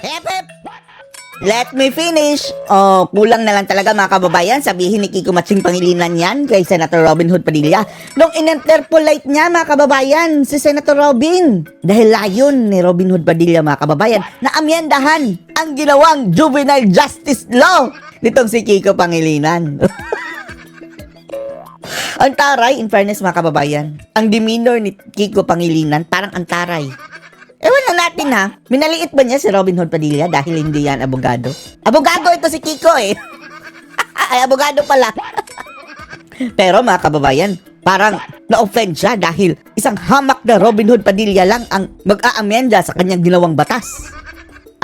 Hep, hep! Let me finish. Oh, kulang na lang talaga mga kababayan. Sabihin ni Kiko Matsing Pangilinan yan kay Senator Robin Hood Padilla. Nung in-interpolate niya mga kababayan, si Senator Robin. Dahil layon ni Robin Hood Padilla mga kababayan na amyendahan ang ginawang juvenile justice law nitong si Kiko Pangilinan. Ang taray, in fairness mga kababayan, ang demeanor ni Kiko Pangilinan parang ang taray. Ewan na natin ha, minaliit ba niya si Robin Hood Padilla dahil hindi yan abogado? Abogado ito si Kiko eh. Ay, abogado pala. Pero mga kababayan, parang na-offend siya dahil isang hamak na Robin Hood Padilla lang ang mag-aamyenda sa kanyang ginawang batas.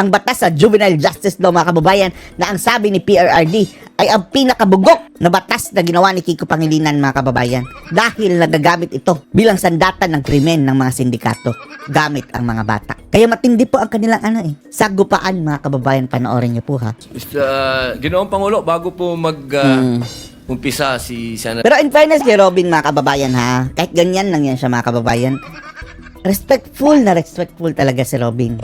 Ang batas sa Juvenile Justice Law mga kababayan na ang sabi ni PRRD ay ang pinakabugok na batas na ginawa ni Kiko Pangilinan mga kababayan dahil nagagamit ito bilang sandatan ng krimen ng mga sindikato gamit ang mga bata. Kaya matindi po ang kanilang sagupaan mga kababayan, panoorin niyo po ha. Ginoong Pangulo, bago po umpisa si Senator. Pero in fairness kay Robin mga kababayan ha, kahit ganyan lang yan siya mga kababayan, respectful talaga si Robin.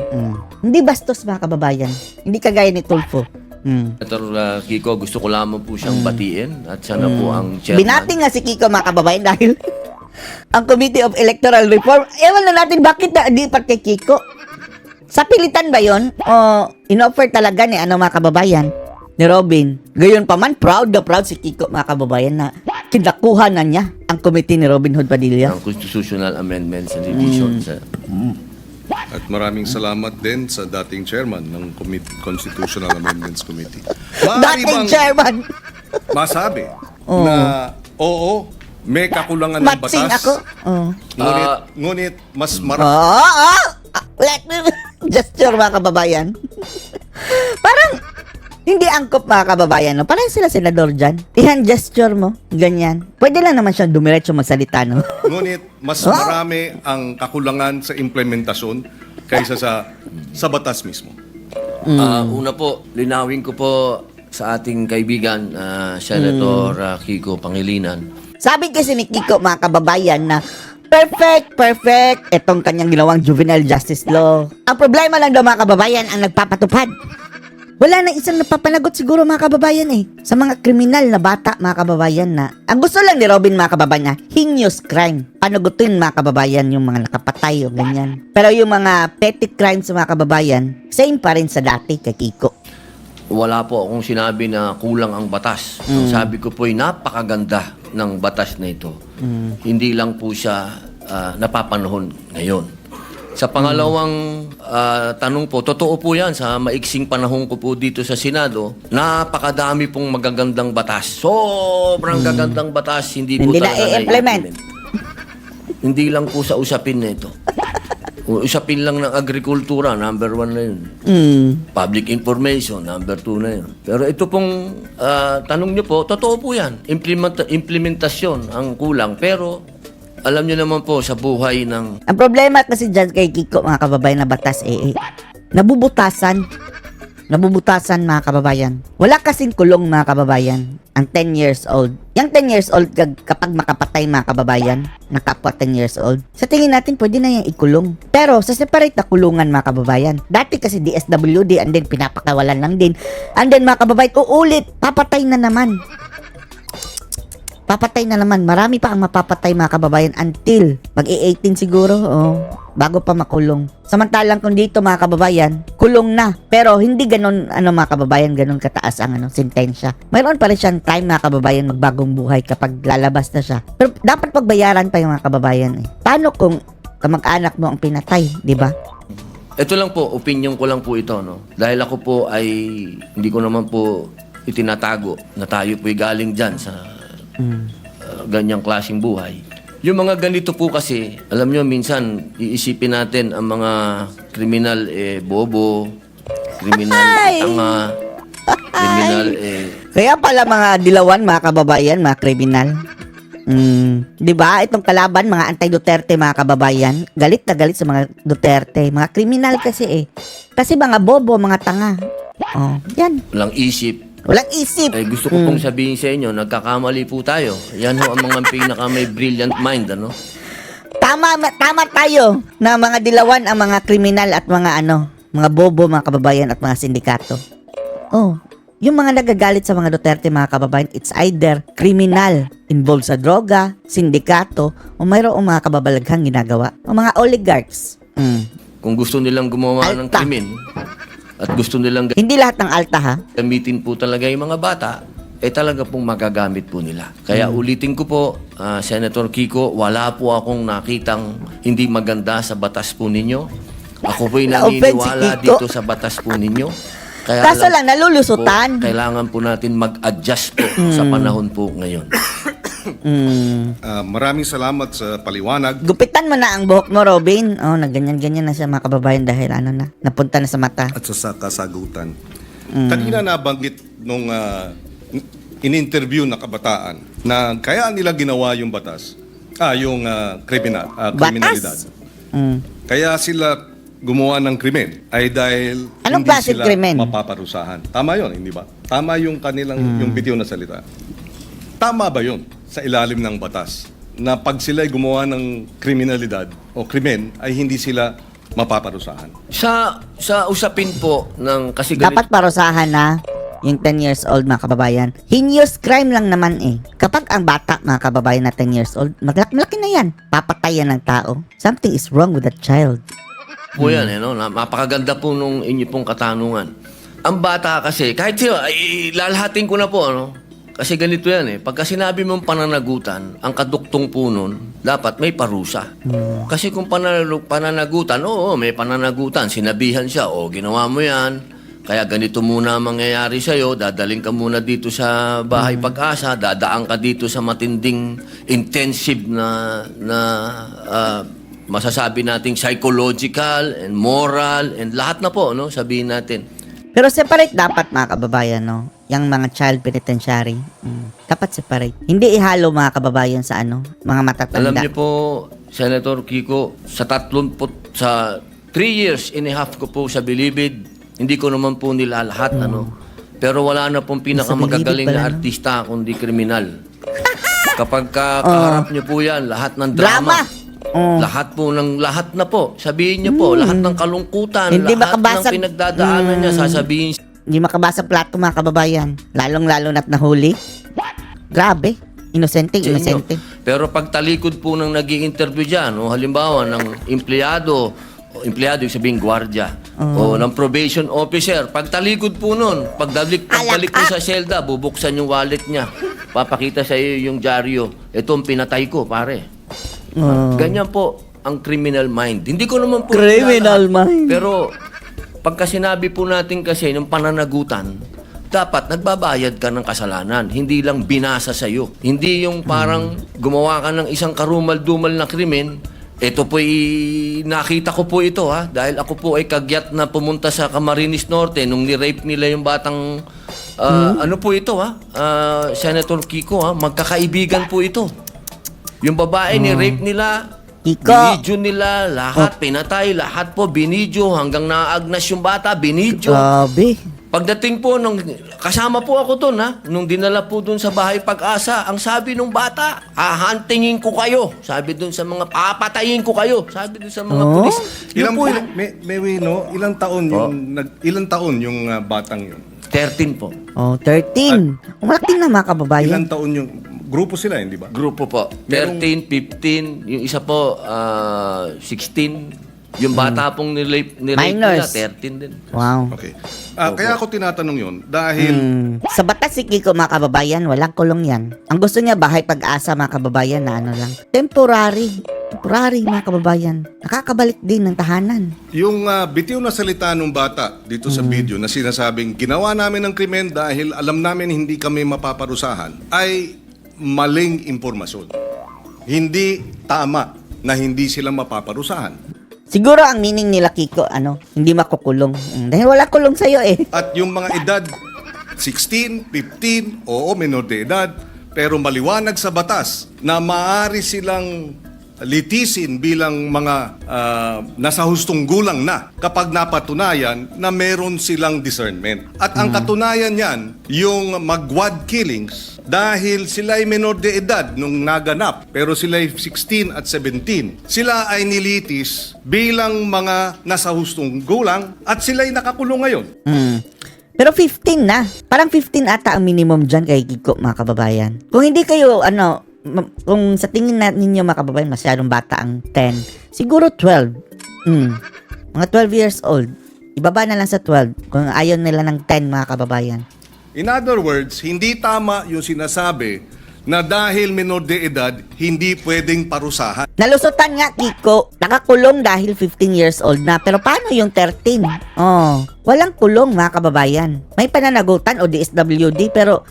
Hindi bastos mga kababayan. Hindi kagaya ni Tulfo. Senator Kiko, gusto ko lamang po siyang batiin at sana po ang chairman. Binati nga si Kiko mga kababayan dahil ang Committee of Electoral Reform, ewan na natin bakit na di pa kay Kiko. Sa pilitan ba yun? O in-offer talaga ni mga kababayan ni Robin. Gayon pa man, proud si Kiko mga kababayan na kinakuha na niya ang committee ni Robin Hood Padilla. Ang constitutional amendments and revisions. At maraming salamat din sa dating chairman ng Constitutional Amendments Committee. Dating chairman. Masabi na oo, may kakulangan ng batas. Matsing ako. Ngunit mas marami. Let me gesture mga kababayan. Parang hindi angkop mga kababayan, no? Parang sila senador dyan. Ihan gesture mo, ganyan. Pwede lang naman siya dumiretso magsalita, no? Ngunit mas marami ang kakulangan sa implementasyon kaysa sa batas mismo. Una po, linawin ko po sa ating kaibigan, Senator Kiko Pangilinan. Sabi kasi ni Kiko mga kababayan na perfect itong kanyang ginawang juvenile justice law. Ang problema lang daw mga kababayan ang nagpapatupad. Wala na isang napapanagot siguro mga kababayan sa mga kriminal na bata mga kababayan na ang gusto lang ni Robin mga kababayan na heinous crime. Panagutin mga kababayan yung mga nakapatay o ganyan. Pero yung mga petty crimes mga kababayan, same pa rin sa dati kay Kiko. Wala po akong sinabi na kulang ang batas. Ang sabi ko po ay napakaganda ng batas na ito. Hindi lang po siya napapanahon ngayon. Sa pangalawang tanong po, totoo po yan, sa maiksing panahon ko po dito sa Senado, napakadami pong magagandang batas. Sobrang gagandang batas, hindi po talaga na-implement. Hindi lang po sa usapin na ito. Usapin lang ng agrikultura, number 1 na yun. Public information, number 2 na yun. Pero ito pong tanong nyo po, totoo po yan. Implementasyon ang kulang, pero alam niyo naman po sa buhay ng... Ang problema kasi dyan kay Kiko mga kababayan na batas nabubutasan mga kababayan. Wala kasing kulong mga kababayan ang 10 years old. Yung 10 years old kapag makapatay mga kababayan ng kapwa 10 years old, sa tingin natin pwede na yung ikulong. Pero sa separate na kulungan mga kababayan, dati kasi DSWD and then pinapakawalan lang din. And then mga kababayan, uulit, papatay na naman. Marami pa ang mapapatay mga kababayan until mag-18 siguro, bago pa makulong. Samantalang kung dito mga kababayan, kulong na. Pero hindi ganun, mga kababayan, ganun kataas ang sentensya. Mayroon pa rin siyang time mga kababayan magbagong buhay kapag lalabas na siya. Pero dapat pagbayaran pa yung mga kababayan Paano kung kamag-anak mo ang pinatay, di ba? Ito lang po, opinion ko lang po ito, no? Dahil ako po ay, hindi ko naman po itinatago na tayo po'y galing dyan sa ganyang klaseng buhay. Yung mga ganito po kasi, alam nyo, minsan iisipin natin ang mga kriminal bobo, kriminal tanga, kriminal Kaya pala mga dilawan mga kababayan, mga kriminal. Di ba? Itong kalaban, mga anti-Duterte mga kababayan, galit na galit sa mga Duterte. Mga kriminal kasi Kasi mga bobo, mga tanga. Yan. walang isip. Walang isip. Gusto ko pong sabihin sa inyo, nagkakamali po tayo. Yan ho ang mga pinaka may brilliant mind, Tama tayo na mga dilawan ang mga kriminal at mga mga bobo, mga kababayan, at mga sindikato. Oh, yung mga nagagalit sa mga Duterte, mga kababayan, it's either criminal, involved sa droga, sindikato, o mayroong mga kababalaghang ginagawa, o mga oligarchs. Kung gusto nilang gumawa ng Alta. krimen at gusto nilang Hindi lahat ng alta, ha? gamitin po talaga yung mga bata, talaga pong magagamit po nila. Kaya ulitin ko po, Senator Kiko, wala po akong nakitang hindi maganda sa batas po ninyo. Ako po'y Na-offend si naniniwala Kiko. dito sa batas po ninyo. Kaya Kaso lang, nalulusutan. po, kailangan po natin mag-adjust po sa panahon po ngayon. Maraming salamat sa paliwanag. Gupitan mo na ang buhok mo, Robin. Oh, nagganyan-ganyan na siya, mga kababayan, dahil napunta na sa mata. At sa kasagutan. Kanina nabanggit nung in-interview na kabataan na kaya nila ginawa yung batas, yung kriminalidad. Batas? Mm. Kaya sila gumawa ng krimen ay dahil Anong hindi klaseng sila krimen? mapaparusahan. Tama yon, hindi ba? Tama yung kanilang yung bitiw na salita. Tama ba yon sa ilalim ng batas na pag sila ay gumawa ng kriminalidad o krimen ay hindi sila mapaparusahan? Sa usapin po ng kasi ganito, Dapat parusahan na yung 10 years old, mga kababayan. Heinous crime lang naman eh. Kapag ang bata, mga kababayan, na 10 years old, malaki na yan. Papatayan ng tao. Something is wrong with that child. po yan, napakaganda po nung inyo pong katanungan. Ang bata kasi, kahit siya, lalahatin ko na po, kasi ganito yan pagka sinabi mong pananagutan, ang kaduktong po nun, dapat may parusa. Kasi kung pananagutan, oo, may pananagutan, sinabihan siya, ginawa mo yan, kaya ganito muna ang mangyayari sa'yo, dadaling ka muna dito sa bahay pag-asa, dadaan ka dito sa matinding intensive na masasabi nating psychological and moral and lahat na po, sabihin natin. Pero separate dapat, mga kababayan, yung mga child penitentiary. Dapat separate. Hindi ihalo, mga kababayan, sa mga matatanda. Alam niyo po, Senator Kiko, sa 3 years and a half ko po sa Bilibid, hindi ko naman po nila lahat, Pero wala na pong pinakamagagaling Bilibid na pala, artista kundi kriminal. Kapag kaharap niyo po yan, lahat ng drama. Lahat na po. Sabihin niyo po, lahat ng kalungkutan, Hindi lahat makabasag. ng pinagdadaanan niya, sasabihin Hindi makabasa plato, mga kababayan. Lalong-lalo na't nahuli. Grabe. Inosente, sa inyo. inosente. Pero pag talikod po ng nag-i-interview dyan, halimbawa ng empleyado yung sabihin gwardiya, o ng probation officer, pag talikod po nun, pagbalik po sa selda, bubuksan yung wallet niya, papakita sa iyo yung dyaryo, ito ang pinatay ko, pare. Ganyan po ang criminal mind. Hindi ko naman po Criminal nilalahat. mind. Pero pagka sinabi po natin kasi ng pananagutan, dapat nagbabayad ka ng kasalanan, hindi lang binasa sa iyo. Hindi yung parang gumawa ka ng isang karumal-dumal na krimen. Ito po nakita ko po ito dahil ako po ay kagyat na pumunta sa Camarines Norte nung ni-rape nila yung batang ano po ito Senator Kiko magkakaibigan po ito. Yung babae ni-rape nila, Kiko. binidyo nila, lahat pinatay, lahat po binidyo hanggang naagnas yung bata, binidyo. Grabe. Pagdating po, kasama po ako doon nung dinala po doon sa bahay pag-asa, ang sabi nung bata, hahantingin ko kayo. Sabi doon sa mga, papatayin ko kayo. Sabi doon sa mga pulis. Yun po, ilang taon yung batang yun? 13 po. 13. Malaki na, mga kababayan. Ilang taon yung grupo sila, hindi ba? Grupo po. 13, 15, yung isa po, 16. Yung bata pong nirape nila, Minors. 13 din. Wow. Okay. Kaya ako tinatanong yun dahil Sa batas si Kiko, mga kababayan, walang kulong yan. Ang gusto niya, bahay pag-asa, mga kababayan, na lang. Temporary, mga kababayan. Nakakabalik din ng tahanan. yung bitiw na salita ng bata dito sa video na sinasabing ginawa namin ng krimen dahil alam namin hindi kami mapaparusahan ay maling impormasyon. Hindi tama na hindi sila mapaparusahan. Siguro ang meaning nila, Kiko, hindi makukulong. Dahil wala kulong sa'yo eh. At yung mga edad 16, 15, menor de edad, pero maliwanag sa batas na maaari silang litisin bilang mga nasa hustong gulang na kapag napatunayan na meron silang discernment. At ang katunayan niyan, yung magwad killings, dahil sila ay menor de edad nung naganap, pero sila ay 16 at 17. Sila ay nilitis bilang mga nasa hustong gulang at sila ay nakakulong ngayon. Pero 15 na. Parang 15 ata ang minimum dyan kay Kiko, mga kababayan. Kung hindi kayo, kung sa tingin ninyo, mga kababayan, masyadong bata ang 10, siguro 12. Mga 12 years old. Ibaba na lang sa 12 kung ayaw nila ng 10, mga kababayan. In other words, hindi tama yung sinasabi na dahil menor de edad, hindi pwedeng parusahan. Nalusutan nga, Kiko. Nakakulong dahil 15 years old na. Pero paano yung 13? Walang kulong, mga kababayan. May pananagutan o DSWD, pero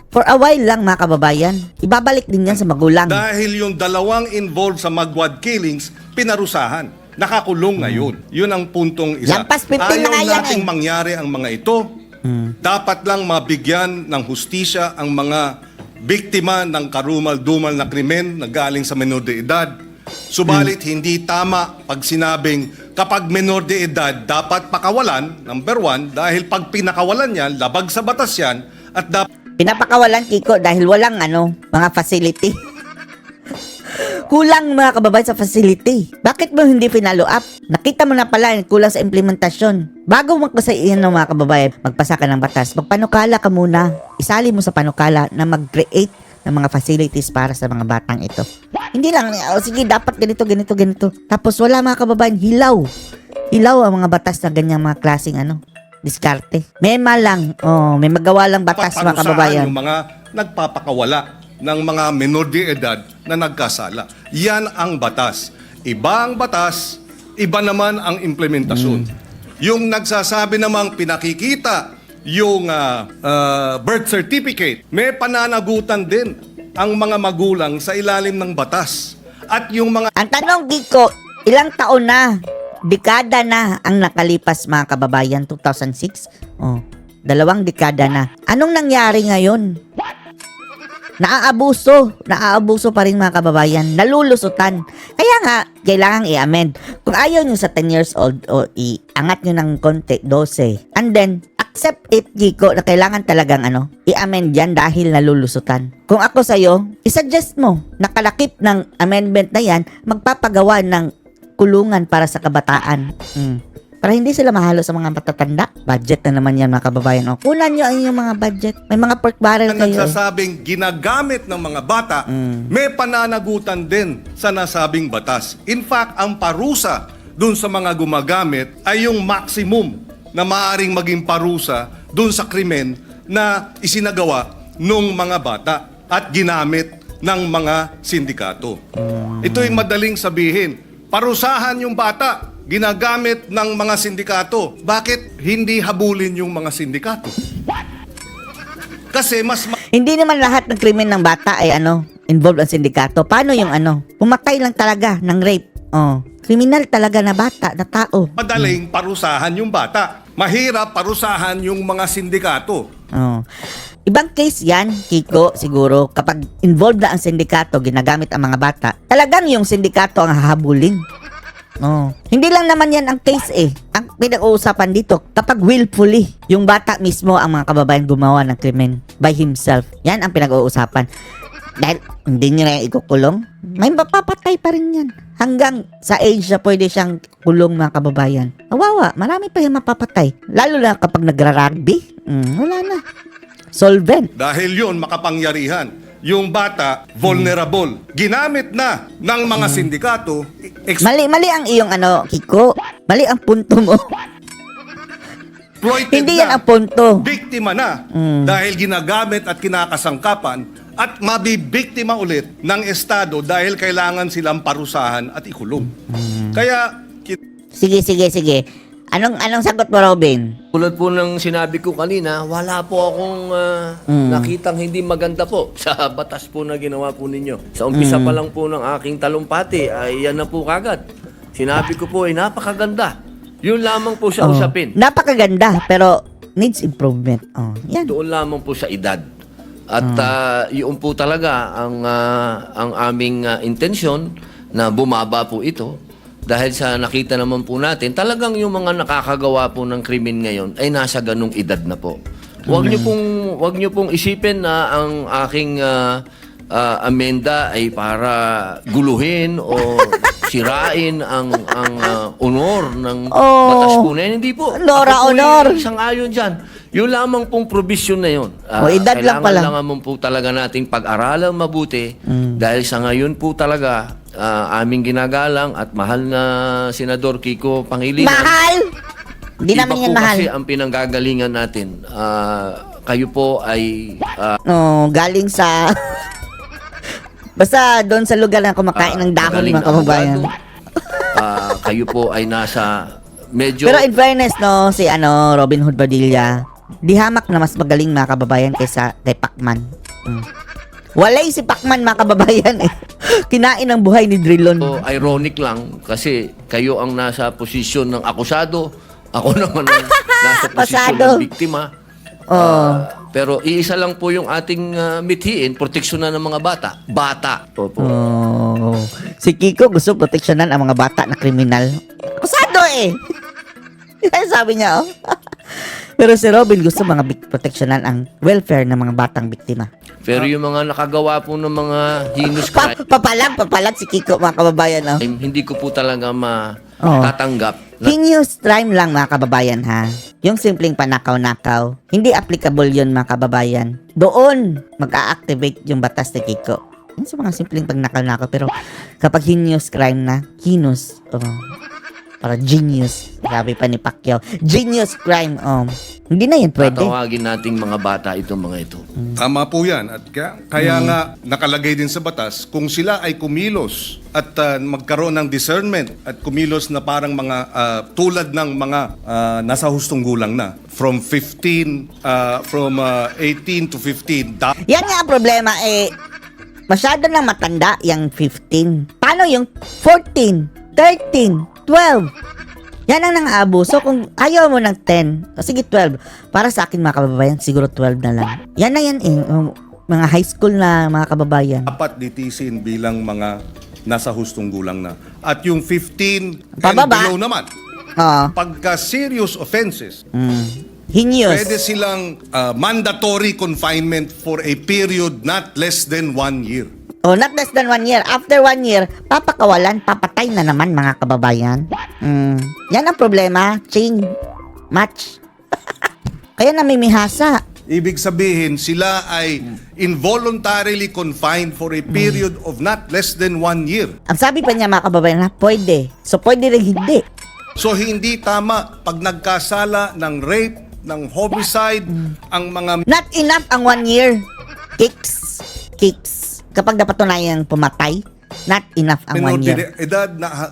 for a while lang, mga kababayan. Ibabalik din yan sa magulang. Dahil yung dalawang involved sa magwad killings, pinarusahan. Nakakulong ngayon. Yun ang puntong isa. Lampas 15 na Ayaw nga yan nating mangyari ang mga ito. Dapat lang mabigyan ng hustisya ang mga biktima ng karumal-dumal na krimen na galing sa menor de edad. Subalit hindi tama pag sinabing kapag menor de edad dapat pakawalan, number one, dahil pag pinakawalan yan, labag sa batas yan, at dapat Pinapakawalan, Kiko, dahil walang mga facility. Kulang, mga kababayan, sa facility. Bakit mo hindi finalo up? Nakita mo na pala, kulang sa implementasyon. Bago magpasaiyan ng mga kababayan, magpasa ka ng batas, magpanukala ka muna. Isali mo sa panukala na mag-create ng mga facilities para sa mga batang ito. Hindi lang, sige, dapat ganito. Tapos wala, mga kababayan, hilaw. Hilaw ang mga batas na ganyang mga klaseng diskarte. May may magawa lang batas, mga kababayan. yung mga nagpapakawala ng mga menor de edad na nagkasala. Yan ang batas. Iba ang batas, iba naman ang implementasyon. Yung nagsasabi namang pinakikita yung birth certificate, may pananagutan din ang mga magulang sa ilalim ng batas. At yung mga Ang tanong, Kiko, ilang taon na, dekada na ang nakalipas, mga kababayan, 2006? 2 dekada na. Anong nangyari ngayon? Naaabuso pa rin, mga kababayan. Nalulusutan. Kaya nga, kailangan i-amend. Kung ayaw nyo sa 10 years old, iangat nyo ng konti, 12. And then, accept it, Kiko, na kailangan talagang i-amend yan dahil nalulusutan. Kung ako sa'yo, isuggest mo, nakalakip ng amendment na yan, magpapagawa ng kulungan para sa kabataan. Para hindi sila mahalo sa mga matatanda. Budget na naman yan, mga kababayan. Kunan nyo ang inyong mga budget. May mga pork barrel na kayo. nagsasabing ginagamit ng mga bata, may pananagutan din sa nasabing batas. In fact, ang parusa dun sa mga gumagamit ay yung maximum na maaaring maging parusa dun sa krimen na isinagawa ng mga bata at ginamit ng mga sindikato. Ito'y madaling sabihin. Parusahan yung bata, ginagamit ng mga sindikato. Bakit hindi habulin yung mga sindikato? Kasi mas Hindi naman lahat ng krimen ng bata ay involved ang sindikato. Paano yung pumatay lang talaga ng rape? Kriminal talaga na bata, na tao. madaling parusahan yung bata. Mahirap parusahan yung mga sindikato. Ibang case yan, Kiko, siguro, kapag involved na ang sindikato, ginagamit ang mga bata, talagang yung sindikato ang hahabulin. Hindi lang naman yan ang case Ang pinag-uusapan dito, kapag willfully, yung bata mismo ang mga kababayan gumawa ng krimen by himself. Yan ang pinag-uusapan. Dahil hindi nyo na ikukulong, may mapapatay pa rin yan. Hanggang sa age na pwede siyang kulong, mga kababayan. Awawa, marami pa yung mapapatay. Lalo na kapag nagra-rugby, wala na. Solvent. Dahil yun makapangyarihan. Yung bata, vulnerable. Ginamit na ng mga sindikato. Mali ang iyong Kiko. Mali ang punto mo. Exploited Hindi na. yan ang punto. Biktima na. Dahil ginagamit at kinakasangkapan at mabibiktima ulit ng Estado dahil kailangan silang parusahan at ikulong. Kaya, Sige. Anong sagot mo, Robin? Tulad po ng sinabi ko kanina, wala po akong nakitang hindi maganda po sa batas po na ginawa po ninyo. Sa umpisa pa lang po ng aking talumpati, ay yan na po kagad. Sinabi ko po ay napakaganda. Yun lamang po sa usapin. Napakaganda, pero needs improvement. Yan. Doon lamang po sa edad. At yun po talaga ang aming intensyon na bumaba po ito. Dahil sa nakita naman po natin, talagang yung mga nakakagawa po ng krimen ngayon ay nasa ganung edad na po. Huwag niyo pong isipin na ang aking amenda ay para guluhin o sirain ang honor ng batas po na yan. Hindi po. Honora, Ako po honor. ay Sang-ayon dyan. Yung lamang pong provision na yun. Edad lang pala. Kailangan po talaga nating pag-aralan mabuti dahil sa ngayon po talaga aming ginagalang at mahal na Senador Kiko Pangilinan. Mahal! Hindi Iba naman yan po mahal. kasi ang pinanggagalingan natin. Kayo po ay Galing sa... Basta doon sa lugar na kumakain ng dahon, magaling mga na kababayan. abogado. Kayo po ay nasa medyo... Pero in fairness, no, si Robin Hood Padilla, di hamak na mas magaling mga kababayan kaysa kay Pacman. Walay si Pacman mga kababayan eh. Kinain ang buhay ni Drilon. So, ironic lang kasi kayo ang nasa posisyon ng akusado, ako naman ang nasa posisyon Pasado. ng biktima. Pero iisa lang po yung ating mithiin, proteksyonan ng mga bata. Bata. Opo. Si Kiko gusto proteksyonan ang mga bata na kriminal. Akusado eh. Yan sabi niya, oh. Pero si Robin gusto proteksyonan ang welfare ng mga batang biktima. Pero yung mga nakagawa po ng mga heinous crime, Papalag si Kiko mga kababayan, oh. hindi ko po talaga matatanggap. Heinous crime lang mga kababayan ha. Yung simpleng panakaw-nakaw, hindi applicable yun mga kababayan. Doon mag-a-activate yung batas ni Kiko. Yung sa mga simpleng pagnakaw-nakaw. Pero kapag heinous crime na, heinous, para genius. Sabi pa ni Pacquiao, genius crime, hindi na yan pwede. Tatawagin nating mga bata itong mga ito. Tama po yan. At kaya nga nakalagay din sa batas, kung sila ay kumilos at magkaroon ng discernment at kumilos na parang mga tulad ng mga nasa hustong gulang na, from 18 to 15, Yan nga ang problema masyado nang matanda yung 15. Paano yung 14, 13, 12? Yan ang nang-aabuso. Kung ayaw mo ng 10, sige 12. Para sa akin mga kababayan, siguro 12 na lang. Yan na yan mga high school na mga kababayan. dapat ditisin bilang mga nasa hustong gulang na. At yung 15 and Pababa. below naman, Oo. pagka serious offenses, Heinous. pwede silang mandatory confinement for a period not less than 1 year. Not less than 1 year. After 1 year, papakawalan, papatay na naman mga kababayan. Yan ang problema. Ching. Match. Kaya namimihasa. Ibig sabihin, sila ay involuntarily confined for a period of not less than 1 year. Ang sabi pa niya mga kababayan, pwede. So, pwede rin hindi. So, hindi tama pag nagkasala ng rape, ng homicide, ang mga Not enough ang 1 year. Kicks. Kapag napatunayan pumatay, not enough ang 1 year. edad na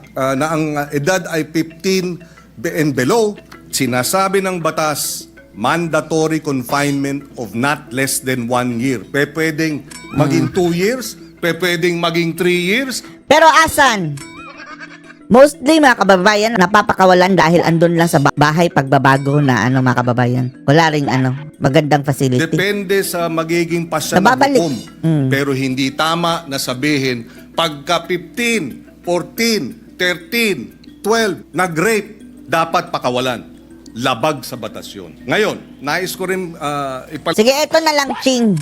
ang edad ay 15 and below, sinasabi ng batas, mandatory confinement of not less than 1 year. Pwedeng maging 2 years, pwedeng maging 3 years. Pero asan? Mostly mga kababayan, napapakawalan dahil andun lang sa bahay pagbabago na mga kababayan. Wala ring magandang facility. Depende sa magiging pasya ng Nababalik. hukom. Pero hindi tama na sabihin, pagka 15, 14, 13, 12, nag-rape, dapat pakawalan. Labag sa batas yun. Ngayon, nais ko rin Sige, eto na lang, Ching.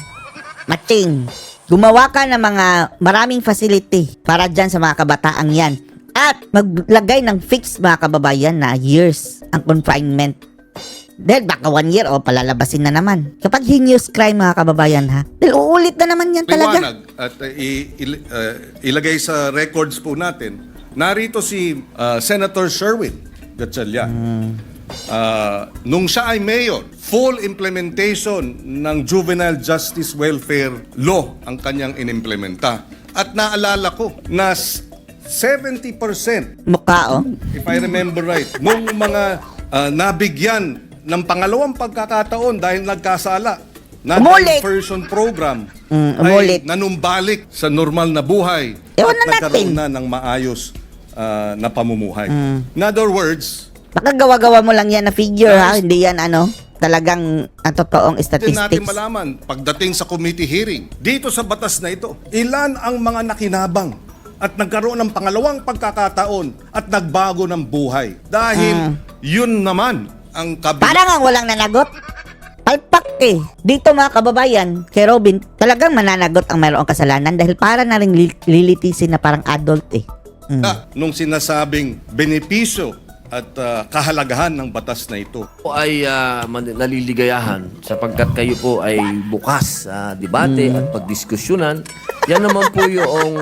Maching. Gumawa ka ng mga maraming facility para dyan sa mga kabataang yan. At maglagay ng fixed mga kababayan na years ang confinement. Dahil baka 1 year palalabasin na naman. Kapag heinous crime mga kababayan ha, dahil uulit na naman yan talaga. liwanag at ilagay sa records po natin. Narito si Senator Sherwin Gatchalian. Nung siya ay mayor, full implementation ng Juvenile Justice Welfare Law ang kanyang inimplementa. At naalala ko na 70%, Mukha if I remember right, nung mga nabigyan ng pangalawang pagkakataon dahil nagkasala na Umulit. diversion program umulit. ay nanumbalik sa normal na buhay Ewan at na nagkaroon natin. na ng maayos na pamumuhay. In other words, Baka gawa-gawa mo lang yan na figure ha, hindi yan talagang ang totoong Hindi natin statistics. malaman pagdating sa committee hearing. Dito sa batas na ito, ilan ang mga nakinabang at nagkaroon ng pangalawang pagkakataon at nagbago ng buhay. Dahil yun naman ang Parang ang walang nanagot. Palpak eh. Dito mga kababayan, kay Robin, talagang mananagot ang mayroong kasalanan dahil para na rin lilitisin na parang adult eh. nung sinasabing benepisyo at kahalagahan ng batas na ito. Po ay naliligayahan sapagkat kayo po ay bukas sa debate at pagdiskusyonan. Yan naman po yung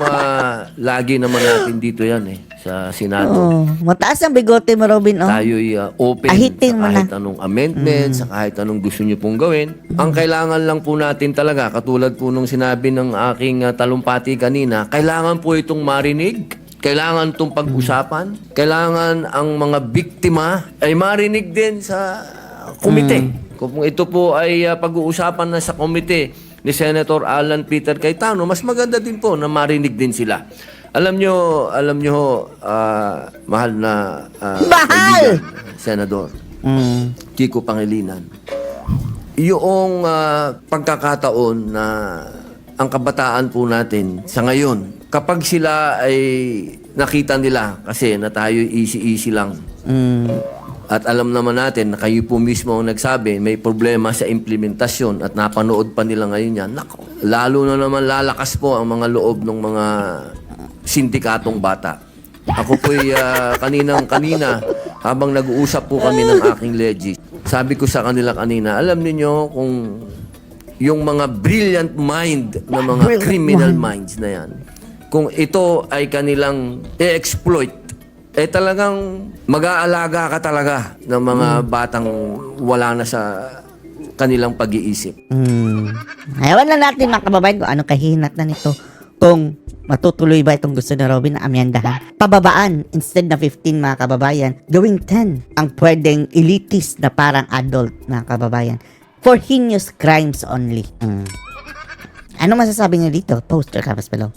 lagi naman natin dito yan sa Senado. Oh, mataas ang bigote mo, Robin. Oh. Tayo'y open Ahitin mo sa kahit na. anong amendment, sa kahit anong gusto nyo pong gawin. Ang kailangan lang po natin talaga, katulad po nung sinabi ng aking talumpati kanina, kailangan po itong marinig. Kailangan itong pag-usapan. Kailangan ang mga biktima ay marinig din sa komite. Kung ito po ay pag-uusapan na sa komite ni Senator Alan Peter Cayetano, mas maganda din po na marinig din sila. Alam nyo, mahal na Mahal! kaibigan, Senador Mm. Kiko Pangilinan, yung pagkakataon na ang kabataan po natin sa ngayon, kapag sila ay nakita nila kasi na tayo easy-easy lang. At alam naman natin na kayo po mismo ang nagsabi, may problema sa implementasyon at napanood pa nila ngayon yan. Nako, lalo na naman lalakas po ang mga loob ng mga sindikatong bata. Ako po'y kanina habang nag-uusap po kami ng aking legis, sabi ko sa kanila kanina, alam niyo kung yung mga brilliant mind na mga Brilliant criminal minds na yan, kung ito ay kanilang i-exploit, talagang mag-aalaga ka talaga ng mga batang wala na sa kanilang pag-iisip. Ayawan na natin mga kababayan kung anong kahinat na nito. Kung matutuloy ba itong gusto ni Robin na amyandahan. Pababaan, instead na 15 mga kababayan, gawing 10 ang pwedeng elitist na parang adult mga kababayan. For heinous crimes only. Ano masasabi niyo dito? Post your comments below.